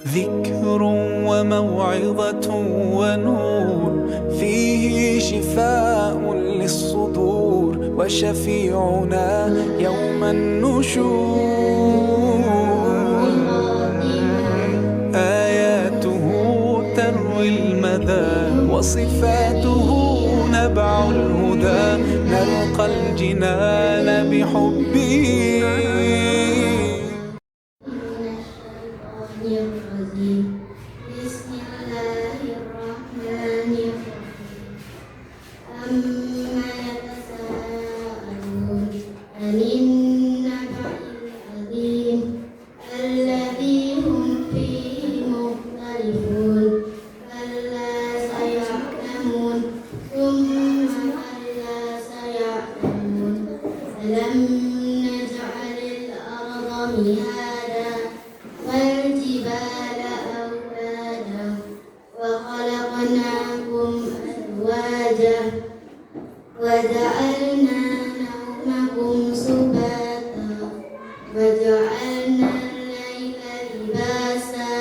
ذكر وموعظة ونور، فيه شفاء للصدور وشفيعنا يوم النشور. آياته تروي المدى وصفاته نبع الهدى، نلقى الجنان بحبه. بسم الله الرحمن الرحيم. أما يتساءلون عن النبأ العظيم الذي هم فيه مختلفون. كلا سيعلمون ثم كلا سيعلمون. ألم نجعل الأرض مهادا والجبال أوتادا وخلقناكم أزواجا وجعلنا نومكم سباتا وجعلنا الليل لباسا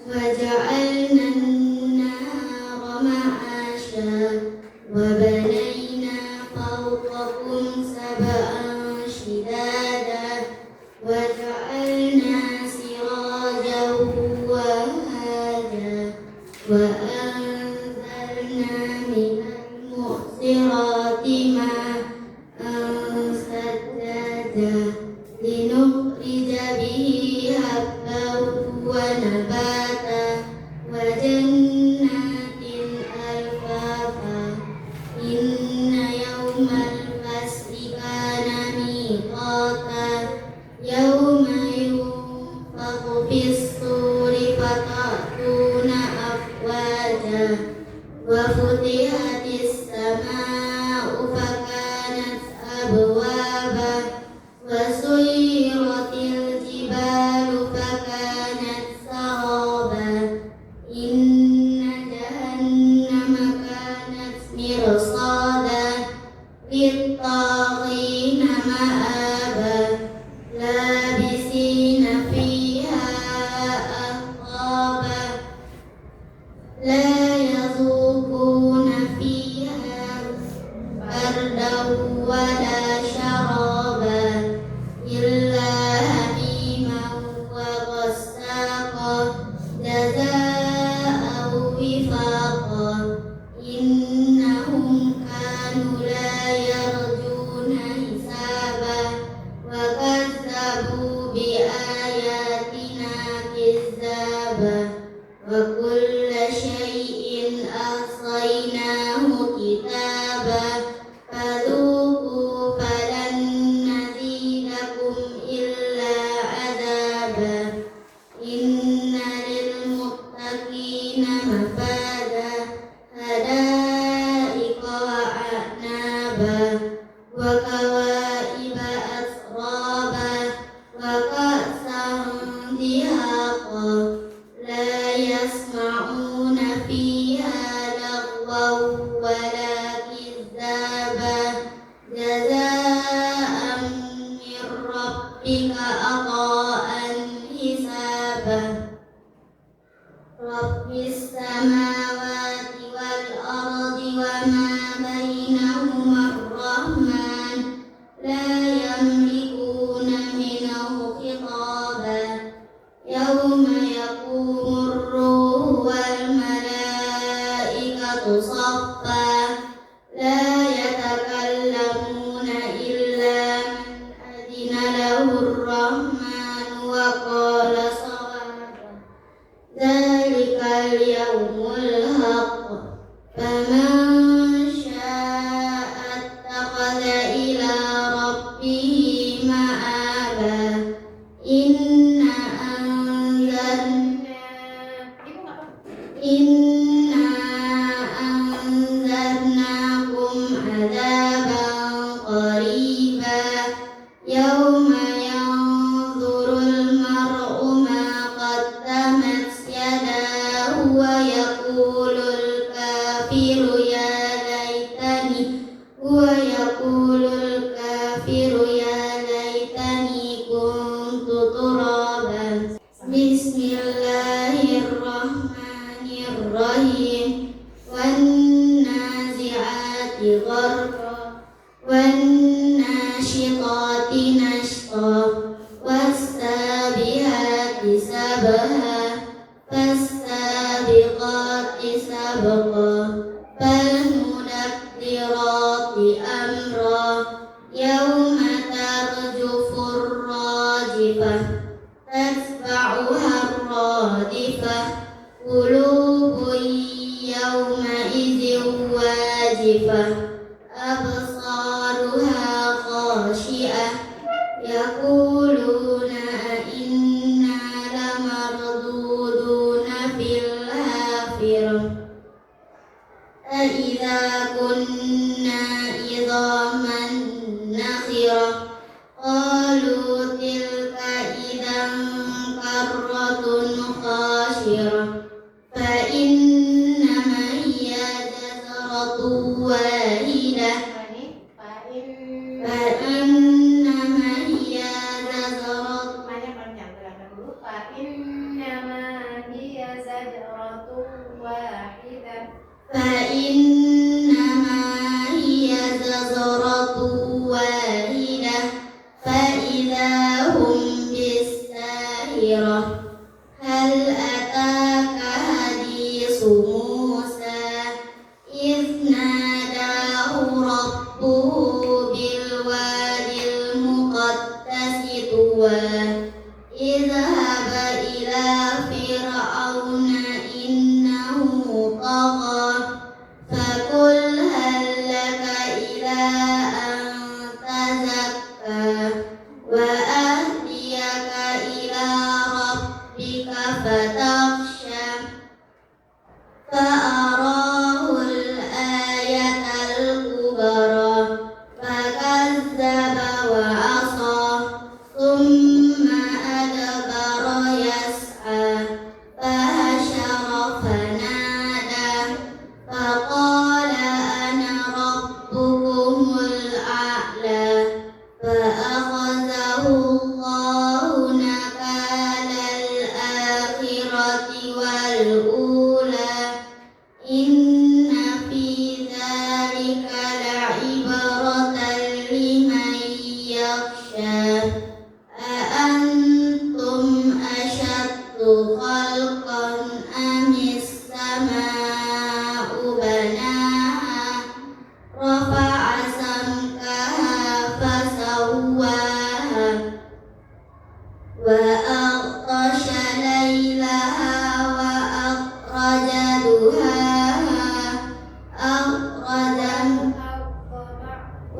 وجعلنا النهار معاشا وبنينا فوقكم سبعا شدادا وجعلنا سراجا وهاجا وأنزلنا من المعصرات ماء ثجاجا لنخرج به حبا ونباتا وجنات ألفافا. إن يوم الفصل كان ميقاتا يوم ينفخ في الصور فتأتون أفواجا وفتحت السماء فكانت أبوابا وسيرت الجبال فكانت سرابا. إن جهنم كانت مرصادا للطاغين مآبا لابسين فيها أحقابا لا يذوقون فيها بردا ولا شرابا إلا حميما وغساقا جزاء وفاقا. إنهم كانوا لا يرجون حسابا وكذبوا بآياتنا كذابا وكل شيء أحصيناه كتابا فذوقوا فلن نزيدكم إلا عذابا. إن للمتقين مفازا حدائق وأعنابا وكواعب أترابا وكأسا دهاقا لا يسمعون فيها لغوا ولا كذابا جزاء من ربك عطاء حسابا. رب السماوات والأرض وما بينهما الرحمن لا يملكون منه خطابا. يوم يقوم الروح والملائكة صفا لا يتكلمون إلا من أذن له الرحمن وقال صوابا. ذلك اليوم الحق فمن شاء اتخذ إلى ربه مآبا. إنا أنذرناكم عذابا قريبا يوم ينظر المرء أبها فالسابقات سبقا فالمدبرات أمرا يوم ترجف الراجفة تتبعها الرادفة قلوب يومئذ واجفة أبصارها خاشئة يقولون أئنا لمردودون في الحافرة أإذا كنا عظاما نخرة قالوا تلك إذا كرة خاسرة فإنما هي جزرة واحدة فإنما هي زجرة فإنما هي زجرة واحدة فإنما هي زجرة واحدة فإذا هم بالساهرة هل أتاك حديث موسى إذ ناداه ربه بالوادي المقدس طوى اذهب إلى فرعون إنه طغى فقل هل لك إلى أن تزكى وأهديك إلى ربك فتخشى فأراه الآية الكبرى فكذب وعصى ثم أدبر يسعى فحشر فنادى فقال أنا ربكم الأعلى فأخذه الله نكال الآخرة والأولى إن في ذلك لعبرة لمن يخشى أأنتم أشد خلقا أم السماء بناها رفع سمكها فسواها وأغطش ليلها وأخرج ضحاها أخرج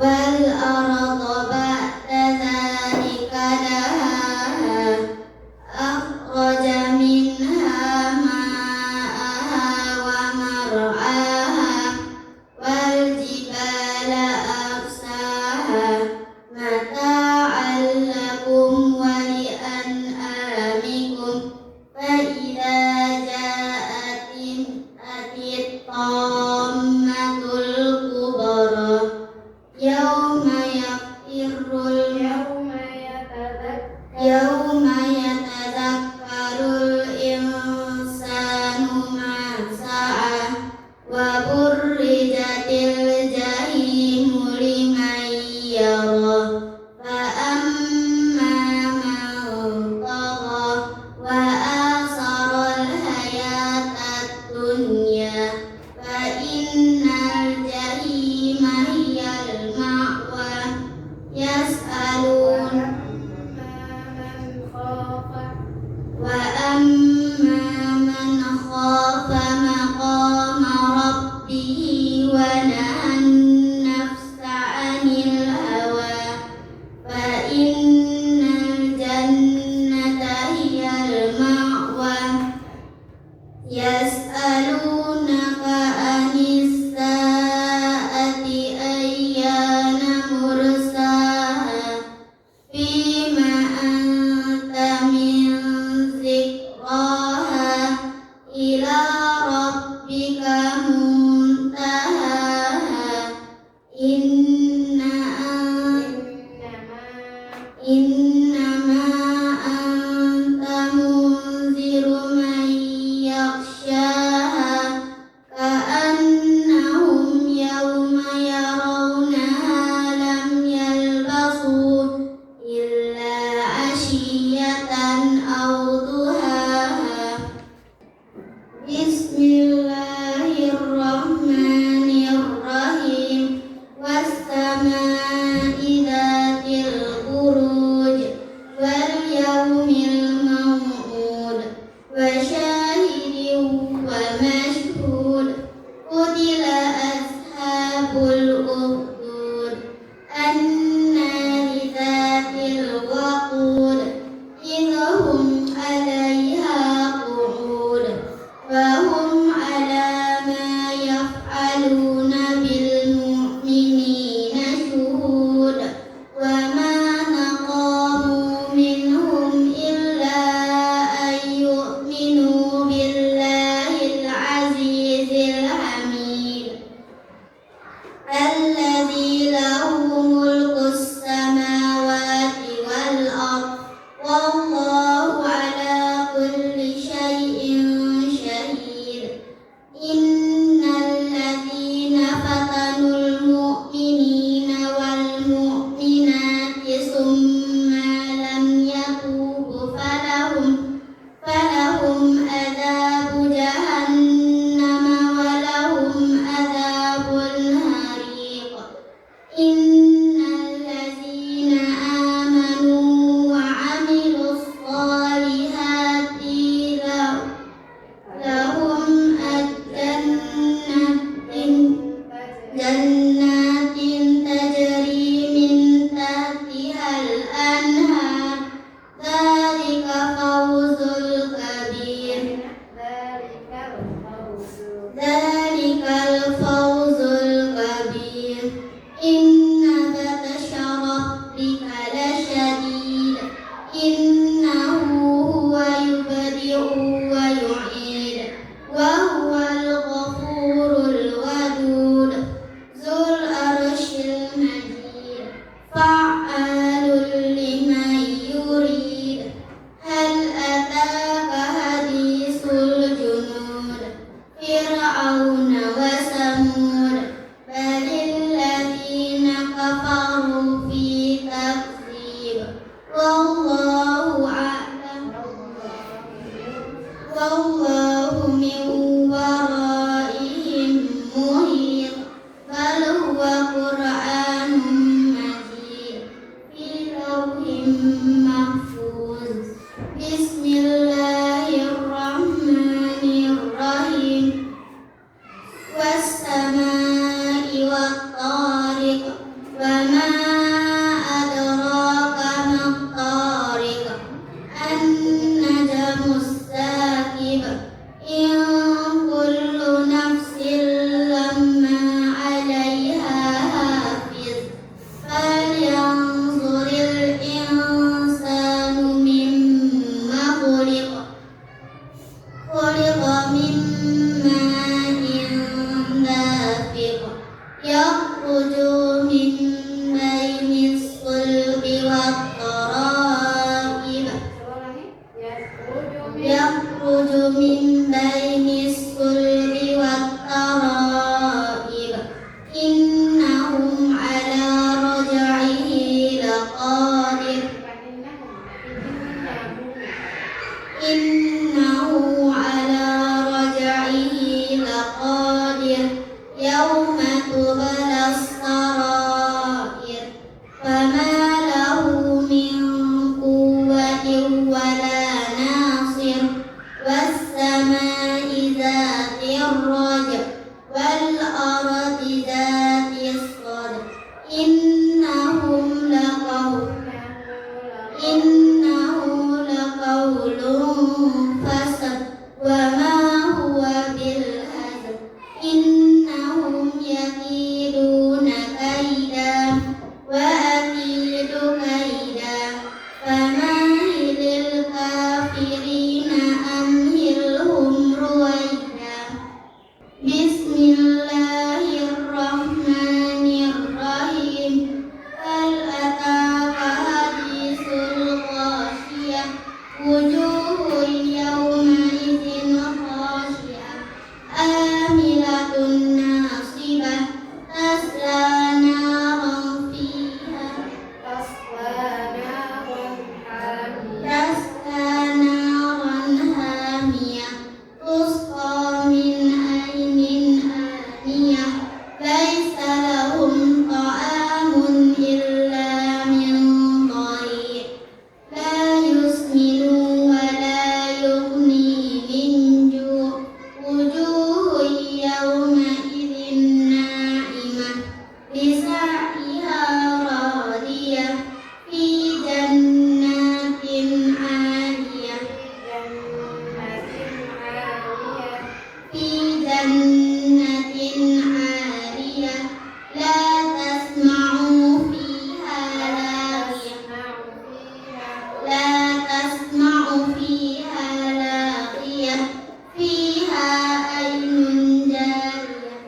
والأرض بعد ذلك دهاها أخرج منها ماءها ومرعاها والجبال أرساها متاعا لكم ولأنعامكم فإذا جاءت الطامة الكبرى يوم يتذكر الإنسان ما سعى وبرزت الجحيم لمن يرى فأما من طغى وآثر الحياة الدنيا فإن الجحيم هي المأوى يسألون وأما من خاف مقام ربه ونهى النفس عن الهوى فإن الجنة هي المأوى يسألونك عن الساعة أيان مرساها فيما أنت من ذكراها إلى ربك منتهاها إنما أنت منذر من يخشاها كأنهم يوم يرونها لم يلبثوا إلا عشية أو ضحاها بسم الله الرحمن الرحيم والسماء والطارق وما أدراك ما الطارق النجم الثاقب إن كل نفس لما عليها حافظ فلينظر الإنسان مما خلق من ماء دافق يخرج من بين الصلب والترائب يخرج من بين الصلب والترائب إنهم على رجعه لقادر إنه على رجعه لقادر يوم تبلى السرائر فما له من قوة ولا ناصر والسماء ذات الرجع والأرض ذات الصدع إنه لقول فصل وما هو بالهزل إنهم يكيدون كيدا وأكيد كيدا فمهل الكافرين أمهلهم رويدا بسم الله الرحمن الرحيم هل أتاك حديث الغاشية وجوه يومئذ خاشعة عاملة ناصبة تصلى نارا حامية تسقى من عين آنية ليس لهم طعام إلا من ضريع لا يسمن ولا يغني من جوع وجوه يومئذ ناعمة لسعيها راضية في جنات عالية لا تسمع فيها لاغية فيها عين جارية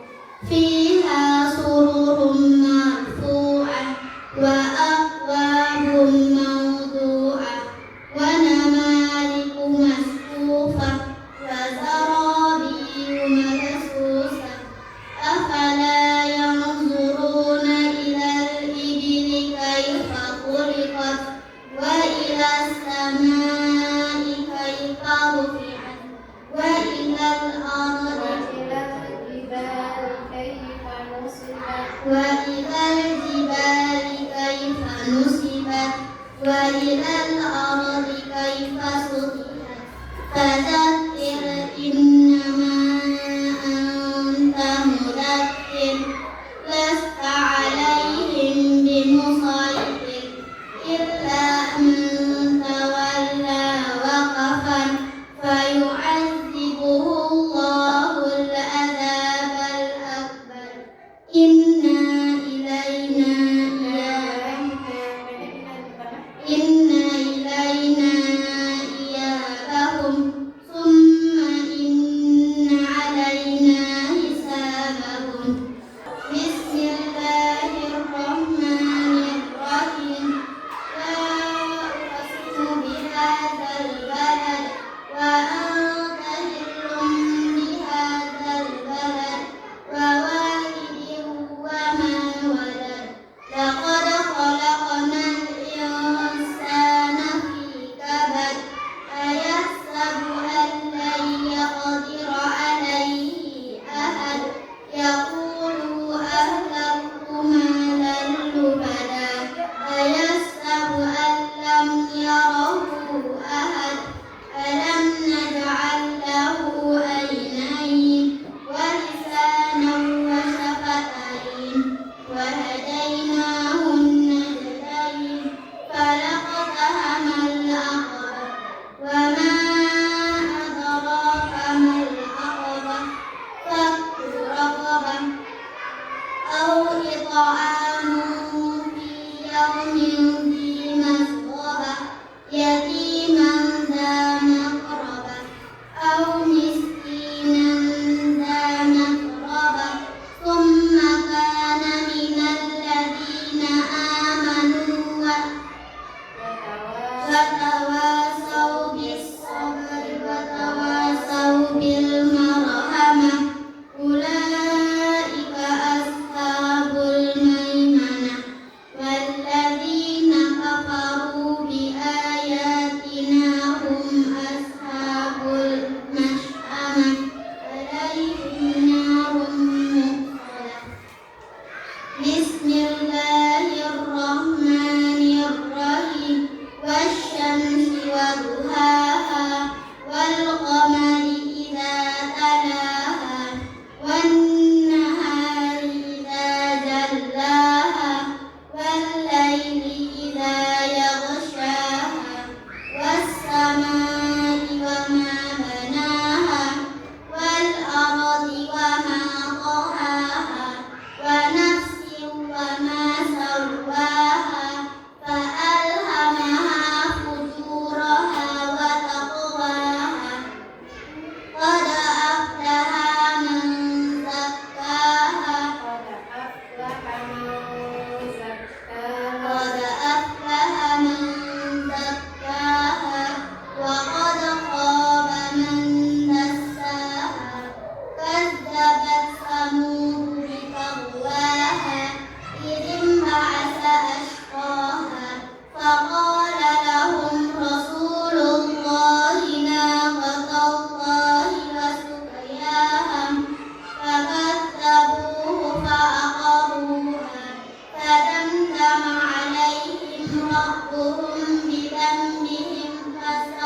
فيها سرر مرفوعة وأكواب موضوعة ونمارق مصفوفة وزرابي مبثوثة أفلا ينظرون إلى الإبل كيف خلقت وإلى السماء كيف رفعت وإلى الأرض وإلى الأرض كيف سطحت فذكر إنما أنت مذكر لست عليهم بمسيطر إلا من تولى وكفر فيعذبه الله العذاب الأكبر إن إلينا إيابهم ثم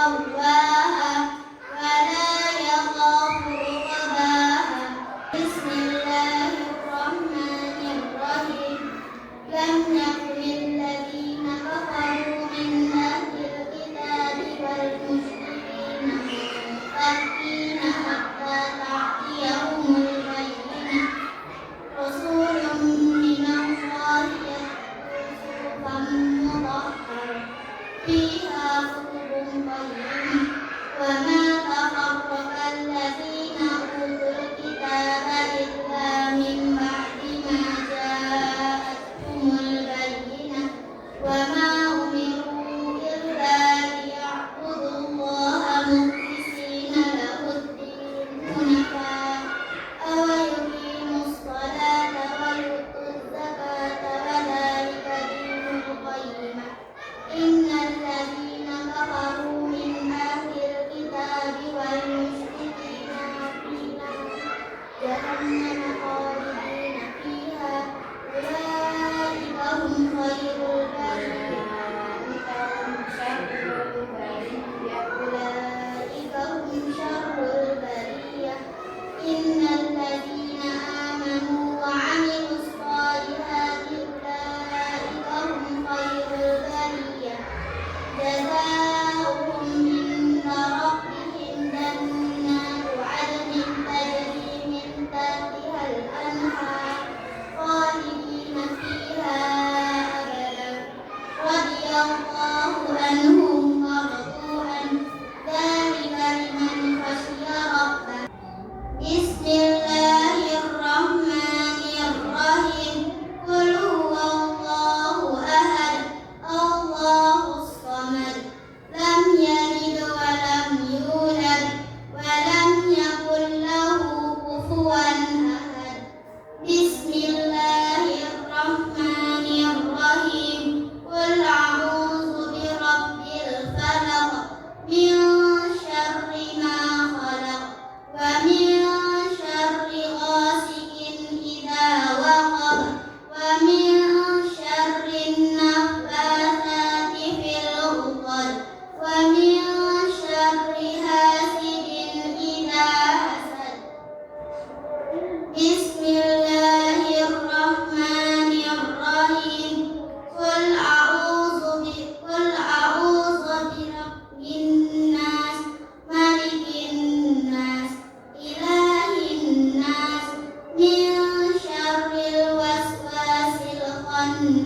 لواها ولا يخاف عقباها بسم الله الرحمن الرحيم لم يكن الذين كفروا من أهل الكتاب والمشركين منفكين حتى تأتيهم البينة رسول من الله يتلو صحفا مطهرة فيها كتب قيمة وما تفرق الذين أوتوا الكتاب إلا من بعد ما جاءتهم البينة وما أمروا إلا ليعبدوا الله مخلصين له الدين حنفاء ويقيموا الصلاة ويؤتوا الزكاة وذلك دين القيمة إن الذين كفروا من أهل الكتاب والمشركين في نار جهنم خالدين فيها أولئك هم خير البرية أولئك هم شر البرية إن الذين آمنوا وعملوا الصالحات أولئك هم خير البرية جزاؤهم عند ربهم جنات عدن تجري من تحتها الأنهار خالدين فيها أبدا رضي الله عنهم ورضوا عنه ذلك لمن خشي ربه بسم الله الرحمن الرحيم قل هو الله أحد الله الصمد لم يلد ولم يولد ولم يكن له كفوا أحد بسم الله الرحمن الرحيم قل أعوذ برب الفلق من شر ما خلق ومن شر غاسق إذا وقب ومن شر النفاثات في العقد ومن شر حاسد إذا حسد بسم الله الرحمن الرحيم قل أعوذ برب الناس ملك الناس إله الناس من شر الوسواس الخناس